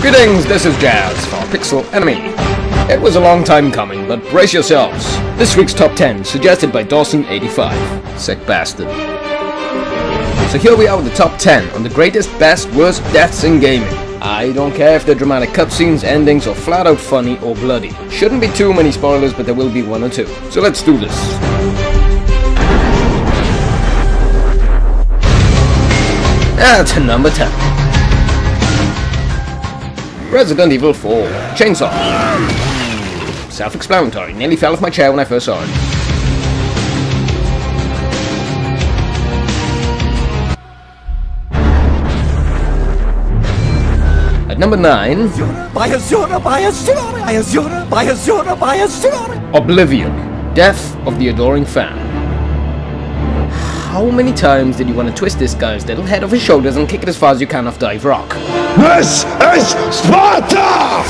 Greetings, this is Jazz for Pixel Enemy. It was a long time coming, but brace yourselves. This week's top 10, suggested by Dawson85. Sick bastard. So here we are with the top 10 on the greatest, best, worst deaths in gaming. I don't care if they're dramatic cutscenes, endings, or flat out funny or bloody. Shouldn't be too many spoilers, but there will be one or two. So let's do this. At number 10. Resident Evil 4. Chainsaw. Self-explanatory. Nearly fell off my chair when I first saw it. At number 9. Oblivion. Death of the Adoring Fan. How many times did you want to twist this guy's little head off his shoulders and kick it as far as you can off Dive Rock? This is Sparta!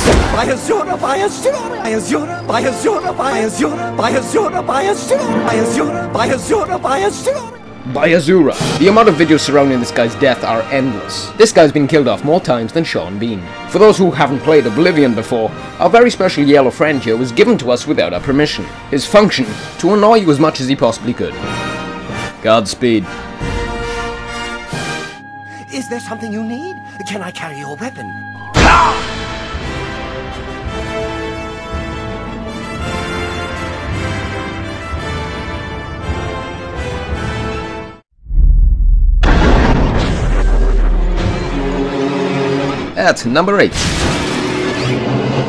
Bayazura. The amount of videos surrounding this guy's death are endless. This guy's been killed off more times than Sean Bean. For those who haven't played Oblivion before, our very special yellow friend here was given to us without our permission. His function, to annoy you as much as he possibly could. Godspeed. Is there something you need? Can I carry your weapon? At number 8.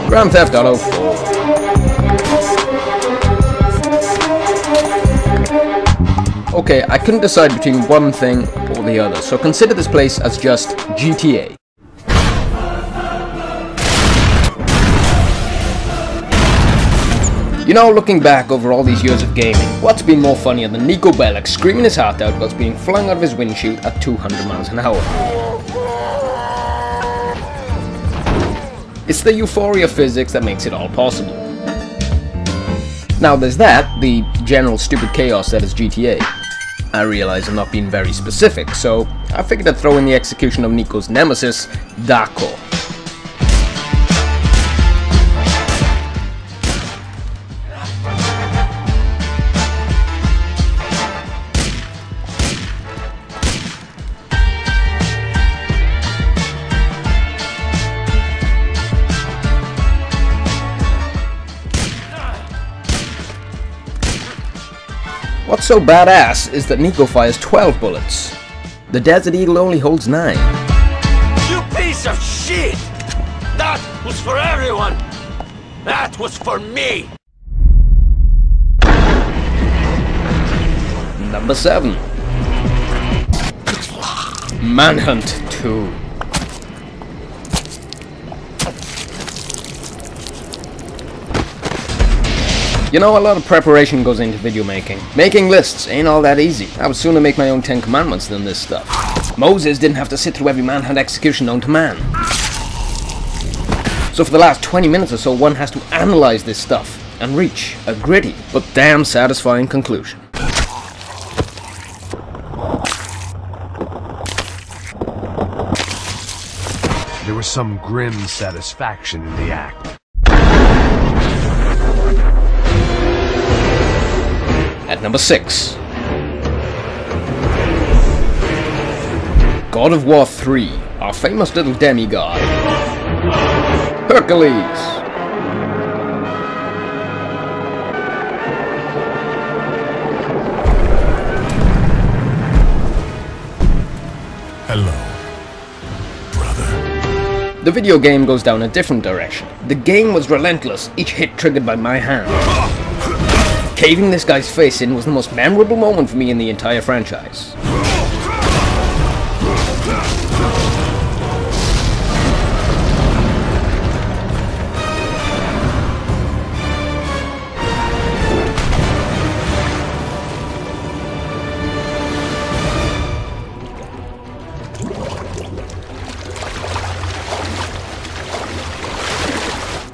Grand Theft Auto 4. Okay, I couldn't decide between one thing or the other, so consider this place as just GTA. You know, looking back over all these years of gaming, what's been more funnier than Niko Bellic screaming his heart out whilst being flung out of his windshield at 200 miles an hour? It's the euphoria physics that makes it all possible. Now there's that, the general stupid chaos that is GTA. I realize I'm not being very specific, so I figured I'd throw in the execution of Niko's nemesis, Dako. What's so badass is that Niko fires 12 bullets. The Desert Eagle only holds 9. You piece of shit! That was for everyone! That was for me! Number 7. Manhunt 2. You know, a lot of preparation goes into video making. Making lists ain't all that easy. I would sooner make my own 10 commandments than this stuff. Moses didn't have to sit through every manhunt execution known to man. So for the last 20 minutes or so, one has to analyze this stuff and reach a gritty but damn satisfying conclusion. There was some grim satisfaction in the act. At number 6. God of War 3, our famous little demigod. Hercules. Hello, brother. The video game goes down a different direction. The game was relentless, each hit triggered by my hand. Caving this guy's face in was the most memorable moment for me in the entire franchise.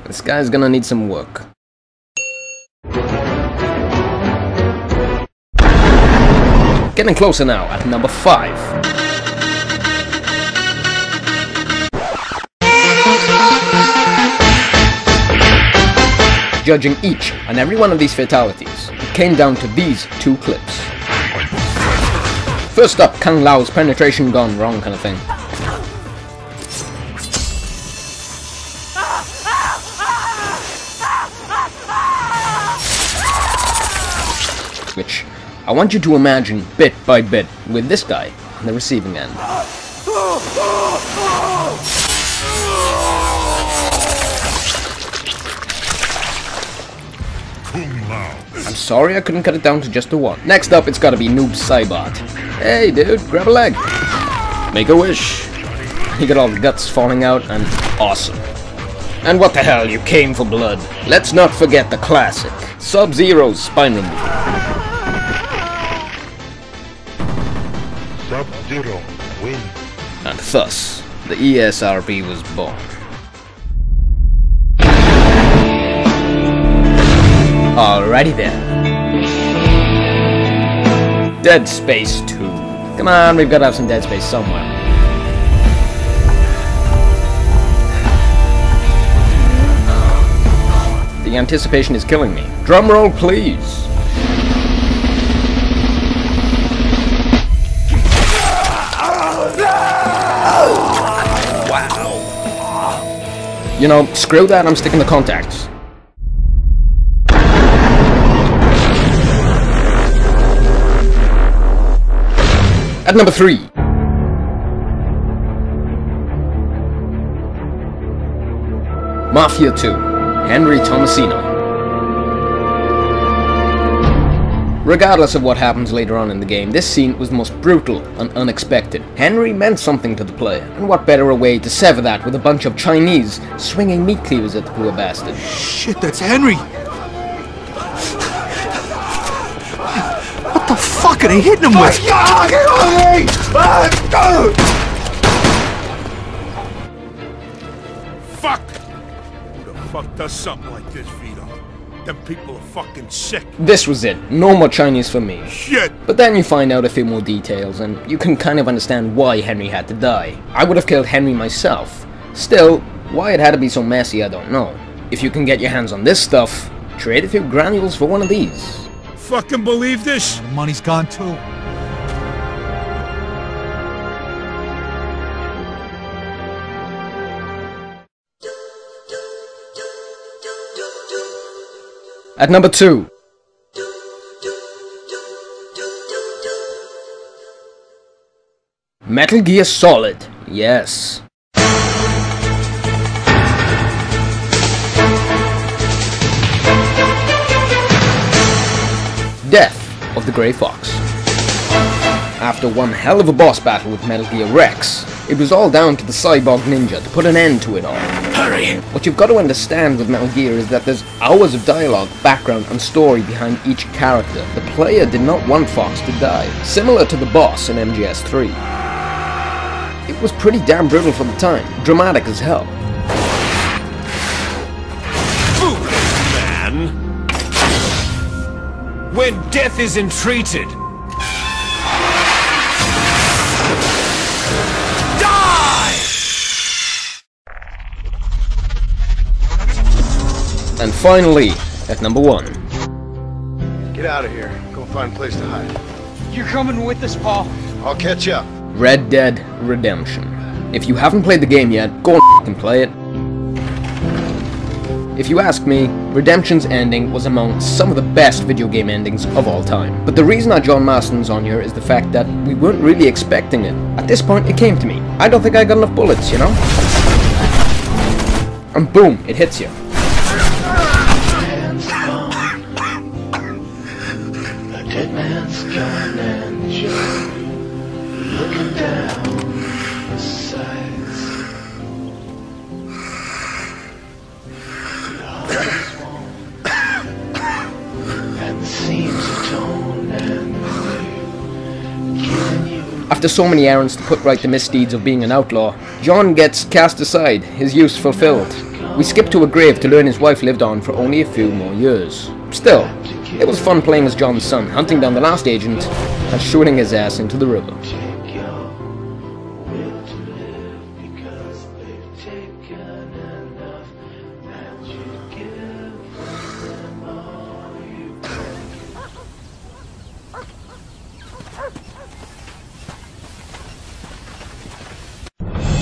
This guy's gonna need some work. Getting closer now at number 5. judging each and every one of these fatalities, it came down to these two clips. First up, Kung Lao's penetration gone wrong kind of thing. Which I want you to imagine bit by bit with this guy on the receiving end. I'm sorry I couldn't cut it down to just the one. Next up, it's gotta be Noob Saibot. Hey dude, grab a leg. Make a wish. You got all the guts falling out and awesome. And what the hell, you came for blood. Let's not forget the classic, Sub-Zero's spine removal. Sub-Zero win. And thus, the ESRB was born. Alrighty then. Dead Space 2. Come on, we've got to have some Dead Space somewhere. The anticipation is killing me. Drum roll, please. Wow. You know, screw that, I'm sticking to contacts. At number 3. Mafia 2, Henry Tomasino. Regardless of what happens later on in the game, this scene was the most brutal and unexpected. Henry meant something to the player, and what better a way to sever that with a bunch of Chinese swinging meat cleavers at the poor bastard. Shit, that's Henry! What the fuck are they hitting him with? Fuck! Who the fuck does something like this, Vito? Them people are fucking sick. This was it. No more Chinese for me. Shit! But then you find out a few more details, and you can kind of understand why Henry had to die. I would have killed Henry myself. Still, why it had to be so messy, I don't know. If you can get your hands on this stuff, trade a few granules for one of these. Fucking believe this? The money's gone too. At number 2. Metal Gear Solid. Yes. Death of the Grey Fox. After one hell of a boss battle with Metal Gear Rex, it was all down to the cyborg ninja to put an end to it all. Hurry! What you've got to understand with Metal Gear is that there's hours of dialogue, background and story behind each character. The player did not want Fox to die, similar to the boss in MGS3. It was pretty damn brutal for the time, dramatic as hell. Foolish man! When death is entreated, And finally, at number 1. Get out of here. Go find a place to hide. You're coming with us, Paul. I'll catch up. Red Dead Redemption. If you haven't played the game yet, go and play it. If you ask me, Redemption's ending was among some of the best video game endings of all time. But the reason John Marston's on here is the fact that we weren't really expecting it. At this point, it came to me. I don't think I got enough bullets, you know? And boom, it hits you. Dead man's gone and Joe looking down the sights. The heart's warm and the seams atone and giving you. After so many errands to put right the misdeeds of being an outlaw, John gets cast aside, his use fulfilled. We skip to a grave to learn his wife lived on for only a few more years. Still, it was fun playing as John's son, hunting down the last agent and shooting his ass into the river.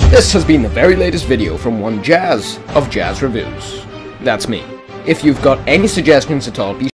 This has been the very latest video from one Jazz of Jazz Reviews. That's me. If you've got any suggestions at all, be